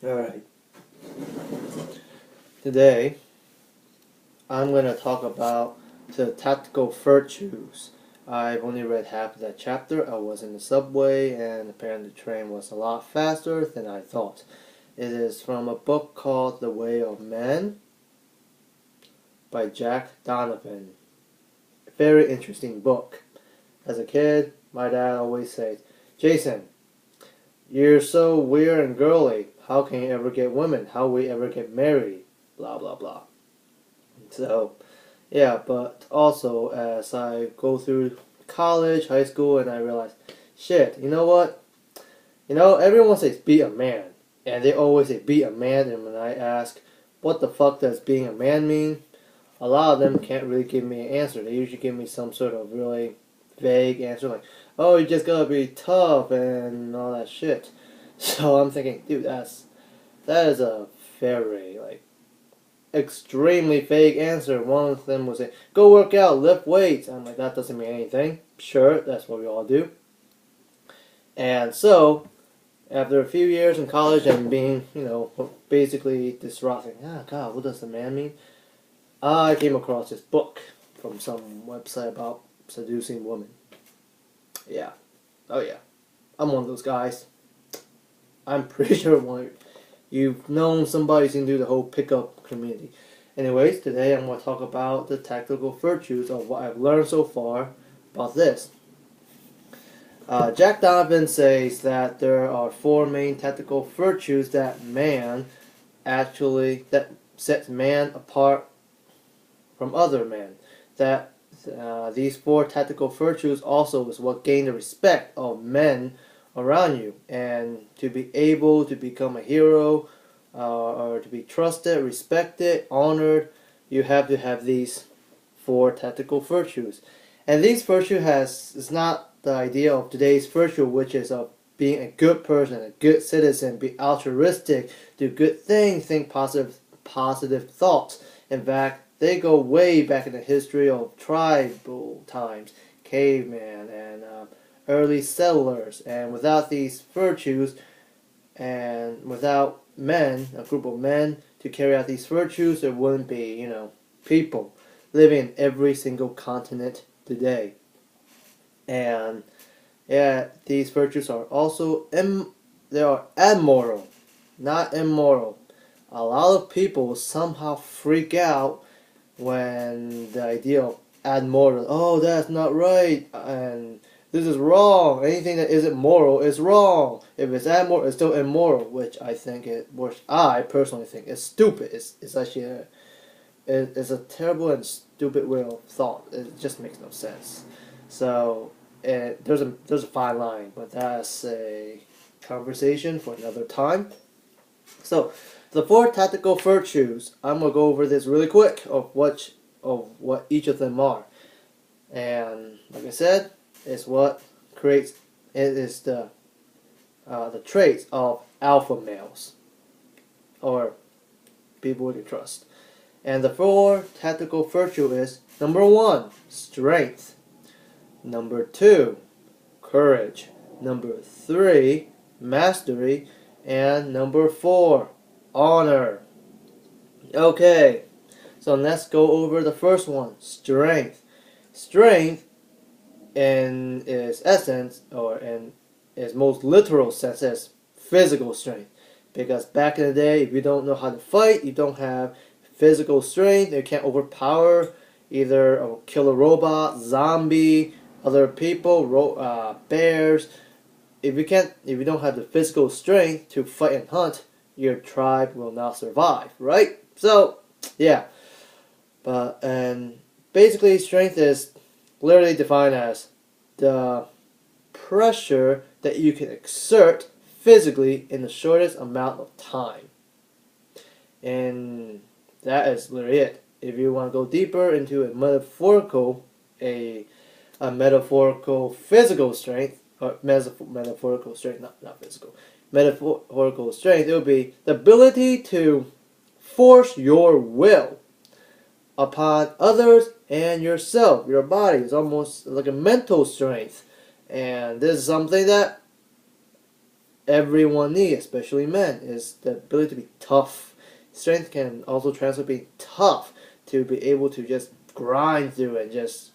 Alright, today I'm going to talk about the tactical virtues. I've only read half of that chapter. I was in the subway and apparently the train was a lot faster than I thought. It is from a book called The Way of Man by Donovan. A very interesting book. As a kid, my dad always says, Jason, you're so weird and girly. How can you ever get women? How will we ever get married? Blah, blah, blah. So, yeah, but also as I go through college, high school, and I realize, shit, you know what? Everyone says be a man. And they always say be a man. And when I ask, what the fuck does being a man mean? A lot of them can't really give me an answer. They usually give me some sort of really vague answer like, oh, you just gotta be tough and all that shit. So I'm thinking, dude, that is a very, extremely vague answer. One of them was say, go work out, lift weights. I'm like, that doesn't mean anything. Sure, that's what we all do. And so, after a few years in college and being, basically disrupting, God, what does the man mean? I came across this book from some website about seducing women. Yeah. Oh yeah. I'm one of those guys. I'm pretty sure you've known somebody's into the whole pickup community. Anyways, today I'm going to talk about the tactical virtues of what I've learned so far about this. Donovan says that there are four main tactical virtues that sets man apart from other men. That these four tactical virtues also is what gain the respect of men around you, and to be able to become a hero or to be trusted, respected, honored, you have to have these four tactical virtues. And these virtues is not the idea of today's virtue, which is of being a good person, a good citizen, be altruistic, do good things, think positive thoughts. In fact, they go way back in the history of tribal times, caveman, and early settlers. And without these virtues, and without men, a group of men, to carry out these virtues, there wouldn't be, people living in every single continent today. And yeah, these virtues are also they are amoral, not immoral. A lot of people somehow freak out when the idea of amoral, oh, that's not right, and this is wrong. Anything that isn't moral is wrong. If it's amoral, it's still immoral, which I personally think is stupid. It's actually it's a terrible and stupid way of thought. It just makes no sense. So there's a fine line, but that's a conversation for another time. So the four tactical virtues, I'm gonna go over this really quick of what each of them are, and like I said, is what creates it is the traits of alpha males or people we can trust. And the four tactical virtue is number 1, strength. Number 2, courage. Number 3, mastery. And number 4, honor. Okay, so let's go over the first one, strength. Strength, in its essence, or in its most literal sense, is physical strength. Because back in the day, if you don't know how to fight, you don't have physical strength, you can't overpower either a killer robot, zombie, other people, bears. If you don't have the physical strength to fight and hunt, your tribe will not survive, right? So, yeah. And basically, strength is literally defined as the pressure that you can exert physically in the shortest amount of time. And that is literally it. If you want to go deeper into a metaphorical physical strength, or metaphorical strength, not physical, metaphorical strength, it would be the ability to force your will upon others and yourself, your body. It's almost like a mental strength. And this is something that everyone needs, especially men, is the ability to be tough. Strength can also translate being tough, to be able to just grind through and just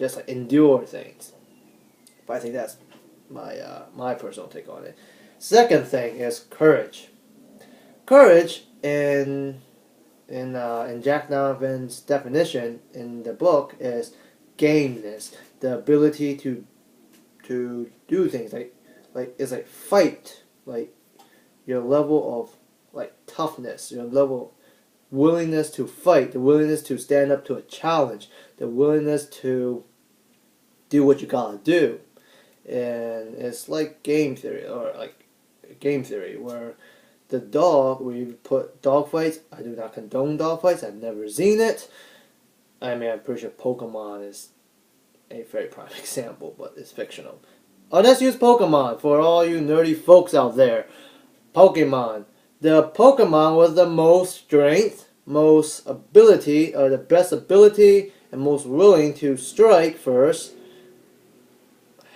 like endure things. But I think that's my personal take on it. Second thing is courage. Courage in Jack Donovan's definition in the book is gameness, the ability to do things like it's like fight, like your level of like toughness, your level willingness to fight, the willingness to stand up to a challenge, the willingness to do what you gotta do. And it's like game theory, or like game theory, where the dog, where you put dog fights, I do not condone dog fights, I've never seen it. I mean, I'm pretty sure Pokemon is a very prime example, but it's fictional. Oh, let's use Pokemon for all you nerdy folks out there. Pokemon. The Pokemon with the most strength, most ability, or the best ability, and most willing to strike first,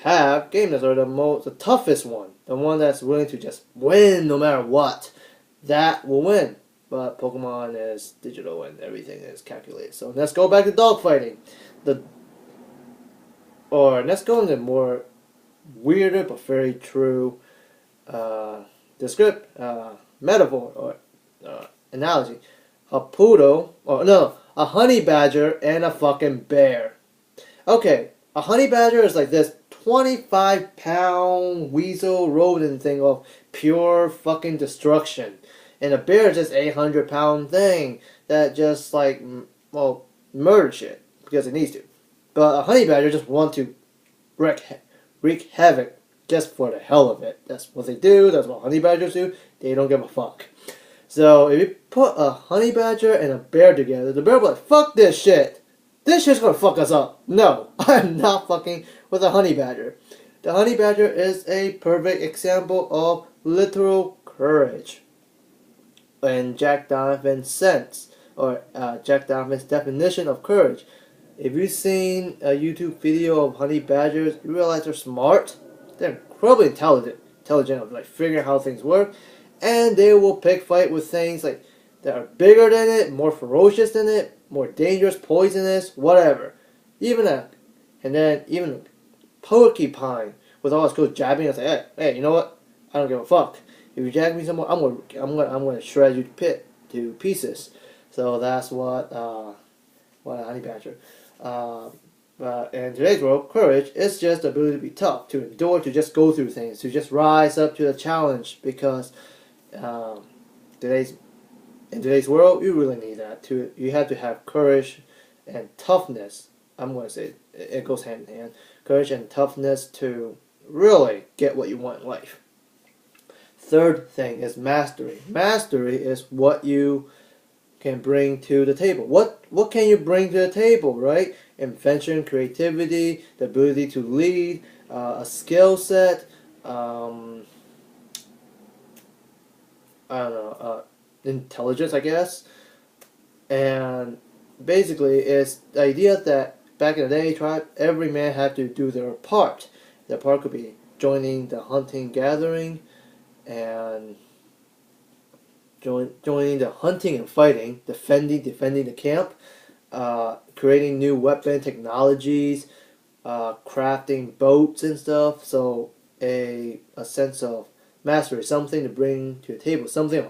have gameness, or the toughest one, the one that's willing to just win no matter what. That will win. But Pokemon is digital and everything is calculated. So let's go back to dogfighting. Let's go into more weirder but very true metaphor or analogy. A poodle, or no, a honey badger and a fucking bear. Okay, a honey badger is like this 25-pound weasel rodent thing of pure fucking destruction. And a bear is just 800-pound thing that just like, well, murder shit because it needs to. But a honey badger just want to wreak havoc just for the hell of it. That's what they do. That's what honey badgers do. They don't give a fuck. So if you put a honey badger and a bear together, the bear will be like, fuck this shit. This shit's gonna fuck us up. No, I'm not fucking with a honey badger. The honey badger is a perfect example of literal courage. In Jack Donovan's sense, or Jack Donovan's definition of courage. If you've seen a YouTube video of honey badgers, you realize they're smart. They're incredibly intelligent of like figuring out how things work, and they will pick fight with things like that are bigger than it, more ferocious than it, more dangerous, poisonous, whatever. Even a porcupine with all its cool jabbing, it's like, hey, you know what? I don't give a fuck. If you jab me some more, I'm gonna shred you to pieces. So that's what a honey badger. But in today's world, courage is just the ability to be tough, to endure, to just go through things, to just rise up to the challenge. Because in today's world, you really need that. You have to have courage and toughness. I'm going to say it goes hand in hand. Courage and toughness to really get what you want in life. Third thing is mastery. Mastery is what you can bring to the table. What can you bring to the table, right? Invention, creativity, the ability to lead, a skill set, intelligence, I guess. And basically, it's the idea that back in the day, every man had to do their part. Their part could be joining the hunting gathering, and joining the hunting and fighting, defending the camp, creating new weapon technologies, crafting boats and stuff. So a sense of mastery, something to bring to the table, something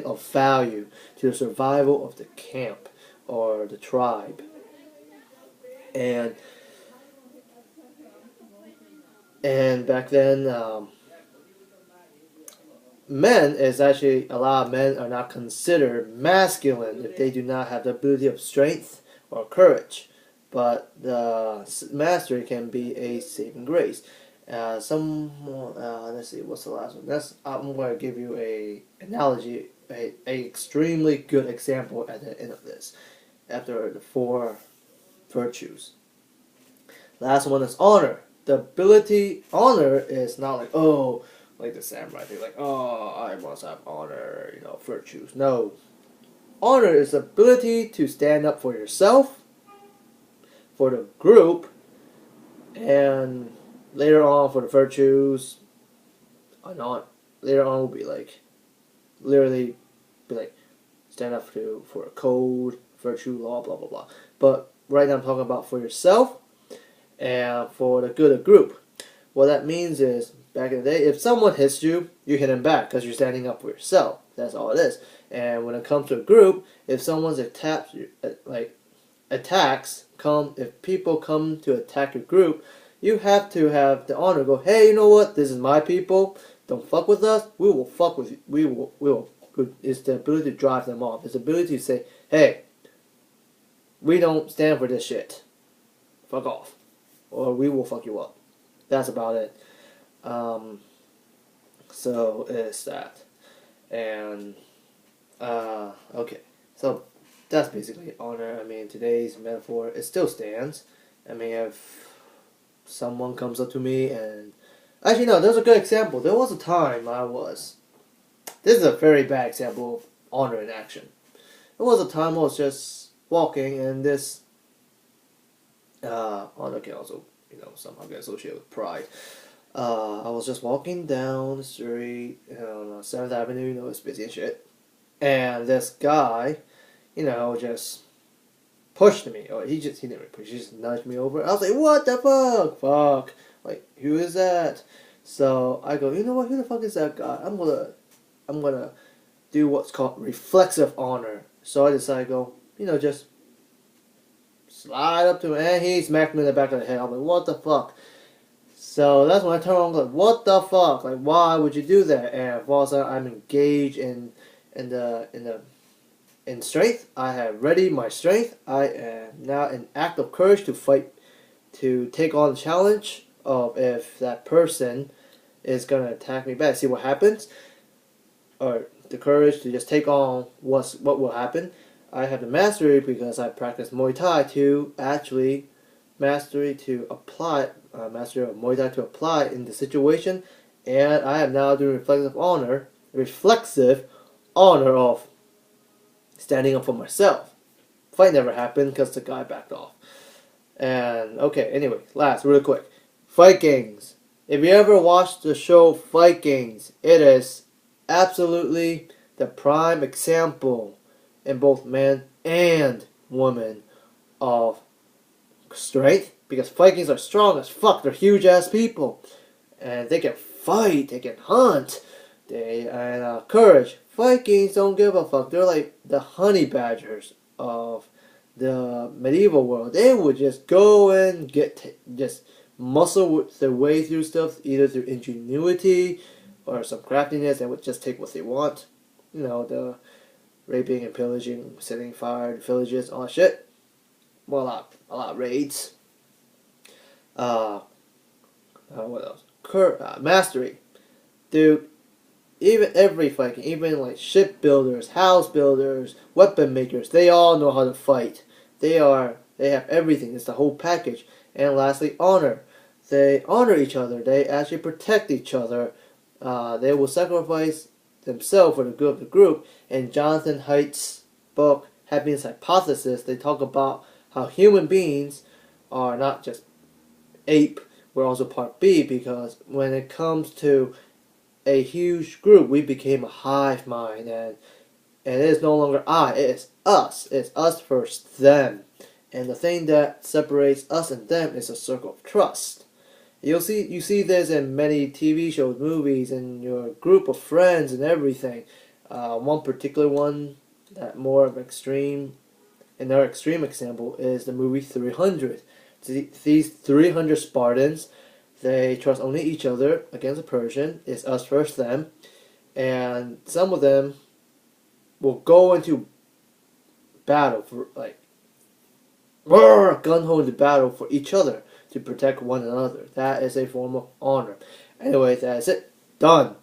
of value to the survival of the camp or the tribe. And back then, a lot of men are not considered masculine if they do not have the ability of strength or courage. But the mastery can be a saving grace. Let's see, what's the last one? I'm going to give you a analogy, a extremely good example at the end of this, after the 4 virtues. Last one is honor. Honor is not like the samurai thing, like, I must have honor, virtues. No. Honor is the ability to stand up for yourself, for the group, and later on for the virtues, later on will be like, literally, be like, stand up for a code, virtue, law, blah blah blah. But right now I'm talking about for yourself and for the good of the group. What that means is, back in the day, if someone hits you, you hit him back because you're standing up for yourself. That's all it is. And when it comes to a group, if someone's attacks, if people come to attack your group, you have to have the honor. Go, hey, you know what? This is my people. Don't fuck with us. We will fuck with you. We will. It's the ability to drive them off. It's the ability to say, hey, we don't stand for this shit. Fuck off, or we will fuck you up. That's about it. So it's that. And okay, so that's basically honor. I mean, today's metaphor, it still stands. I mean, if someone comes up to me and, actually no, there's a good example. There was a time this is a very bad example of honor in action. There was a time I was just walking, and this honor can also, somehow get associated with pride. I was just walking down the street on 7th Avenue, it's busy and shit. And this guy, just pushed me. Or he didn't really push, he just nudged me over. I was like, what the fuck? Fuck. Like, who is that? So I go, you know what, who the fuck is that guy? I'm gonna do what's called reflexive honor. So I decided to go, just slide up to him, and he smacked me in the back of the head. I'm like, what the fuck? So that's when I turn around and like, what the fuck? Like, why would you do that? And of course, I'm engaged in strength. I have readied my strength. I am now in act of courage to fight, to take on the challenge of if that person is gonna attack me back. See what happens, or the courage to just take on what will happen. I have the mastery because I practice Muay Thai to actually mastery of Muay Thai to apply in the situation, and I am now doing reflexive honor of standing up for myself. Fight never happened because the guy backed off. And okay, anyway, last real quick, Vikings. If you ever watched the show Vikings, it is absolutely the prime example in both men and women of strength, because Vikings are strong as fuck. They're huge ass people, and they can fight, they can hunt, and courage. Vikings don't give a fuck. They're like the honey badgers of the medieval world. They would just go and just muscle their way through stuff, either through ingenuity or some craftiness, and would just take what they want. The raping and pillaging, setting fire to villages, all that shit. Well, a lot of raids. What else? Mastery. Dude, even every Viking, even like shipbuilders, house builders, weapon makers, they all know how to fight. They have everything. It's the whole package. And lastly, honor. They honor each other. They actually protect each other. They will sacrifice themselves for the good of the group. In Jonathan Haidt's book, Happiness Hypothesis, they talk about how human beings are not just ape, we're also part B, because when it comes to a huge group, we became a hive mind, and it is no longer I, it is us. It's us versus them. And the thing that separates us and them is a circle of trust. You see this in many TV shows, movies, in your group of friends and everything. One particular one that more of extreme, another extreme example is the movie 300. These 300 Spartans, they trust only each other against a Persian. It's us versus them, and some of them will go into battle for gun-ho into battle for each other to protect one another. That is a form of honor. Anyway, that's it. Done.